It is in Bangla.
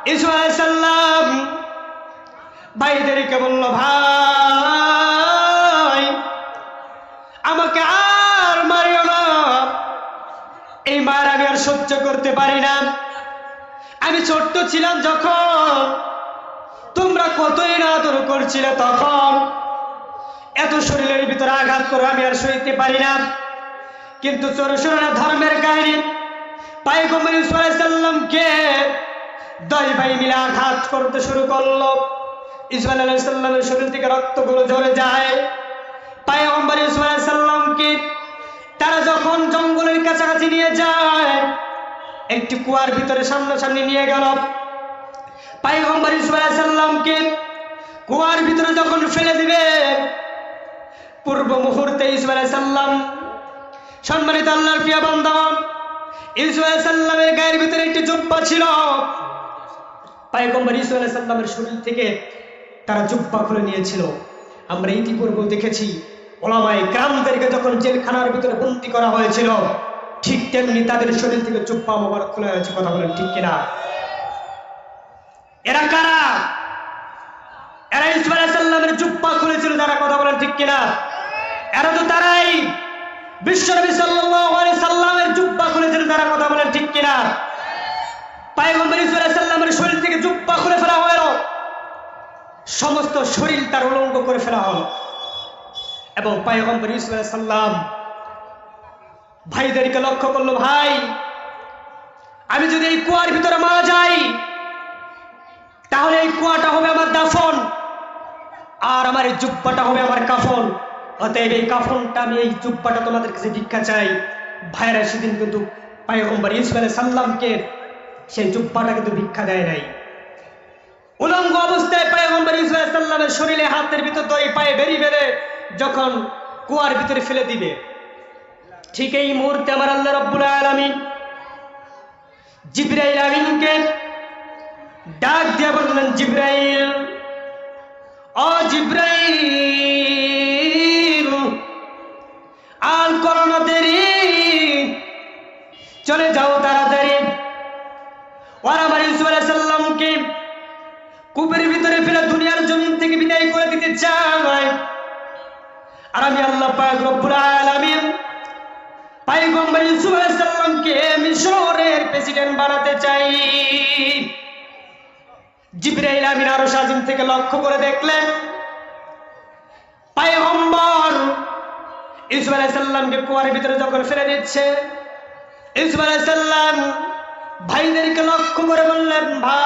ইউসুফ আলাইহিস সালাম ভাইদেরকে বলল, ভাই আমাকে আর মারিও না, এই মার আমি আর সহ্য করতে পারি না। আমি ছোট্ট ছিলাম যখন, তোমরা কতই না আদর করছিলে, তখন এত শরীরের ভিতরে আঘাত করে আমি আর সইতে পারি না। কিন্তু চরসরনা ধর্মের কাহিনী, পয়গম্বর ইউসুফ আলাইহিস সালামকে 2 ভাই মিলে আঘাত করতে শুরু করলো। ইউসুফ আলাইহিস সালামের শরীর থেকে রক্তগুলো ঝরে যায়। পয়গম্বর ইউসুফ আলাইহিস সালামকে তারা যখন জঙ্গলের কাছাকাছি নিয়ে যায়, একটি কুয়ার ভিতরে সামনাসামনি নিয়ে গেল। পয়গম্বর ইউসুফ আলাইহিস সালামকে কুয়ার ভিতরে যখন ফেলে দিবে, পূর্ব মুহূর্তে ইউসুফ আলাইহিস সালাম, সম্মানিত আল্লাহর প্রিয় বান্দা, ইউসুফ আলাইহিস সালামের গায়ের ভিতরে একটি জুব্বা ছিল। পয়গম্বর ইউসুফ আলাইহিস সালামের শরীর থেকে তারা জুব্বা খুলে নিয়েছিল। আমরা ইতিপূর্বে দেখেছি, ওলামায়ে কেরামদেরকে যখন জেলখানার ভিতরে বন্দী করা হয়েছিল, ঠিক তেমনি তাদের শরীর থেকে জুব্বা মোবারক খুলে হয়েছে। কথা বলেন ঠিক কিনা? এরা কারা? এরা ইউসুফ আলাইহিস সালামের জুব্বা খুলেছিল যারা। কথা বলেন ঠিক কিনা? এরা তো তারাই বিশ্বনবী সাল্লাল্লাহু আলাইহি সাল্লামের জুব্বা খুলেছিল যারা। কথা বলেন ঠিক কিনা? পয়গম্বর ইউসুফ আলাইহিস সালামের শরীর থেকে জুব্বা খুলে ফেলা হলো, সমস্ত শরীর তার উলঙ্গ করে ফেলা হলো। এবং পয়গম্বর ইউসুফ আলাইহিস সালাম ভাইদেরকে লক্ষ্য করলো, ভাই আমি যদি এই কুয়ার ভিতরে মারা যাই, তাহলে এই কুয়াটা হবে আমার দাফন, আর আমার এই জুব্বাটা হবে আমার কাফন। অতএব এই কাফনটা, আমি এই জুব্বাটা তোমাদের কাছে ভিক্ষা চাই। ভাইরা সেদিন কিন্তু পয়গম্বর ইউসুফ আলাইহিস সালামকে সেই জুব্বাটা কিন্তু ভিক্ষা দেয় নাই। উলঙ্গ অবস্থায় পয়গম্বর ইউসুফ আলাইহিস সালামের শরীরে হাতের ভিতর দড়ি, পায়ে বেরি বেঁধে যখন কুয়ার ভিতরে ফেলে দিবে, ঠিক এই মুহূর্তে আমার আল্লাহ রাব্বুল আলামিন জিবরাইল আমিনকে ডাক দিয়ে বললেন, জিবরাইল, ও জিবরাইল, আর করো না দেরি, চলে যাও তাড়াতাড়ি। ওরা আমার ইউসুফ আলাইহিস সালামকে কূপের ভিতরে ফেলে দুনিয়ার জমিন থেকে বিদায় করে দিতে চাই। আর আমি আল্লাহ পাক রব্বুল আলামিন পয়গম্বর ইউসুফ আলাইহিস সালামকে মিশরের প্রেসিডেন্ট বানাতে চাই। জিবরাইল আমিন আরশ আজিম থেকে লক্ষ্য করে দেখলেন, পয়গম্বর ইউসুফ আলাইহিস সালামকে কুয়ার ভিতরে যখন ফেলে দিচ্ছে, ইউসুফ আলাইহিস সালাম ভাইদেরকে লক্ষ্য করে বললেন, ভাই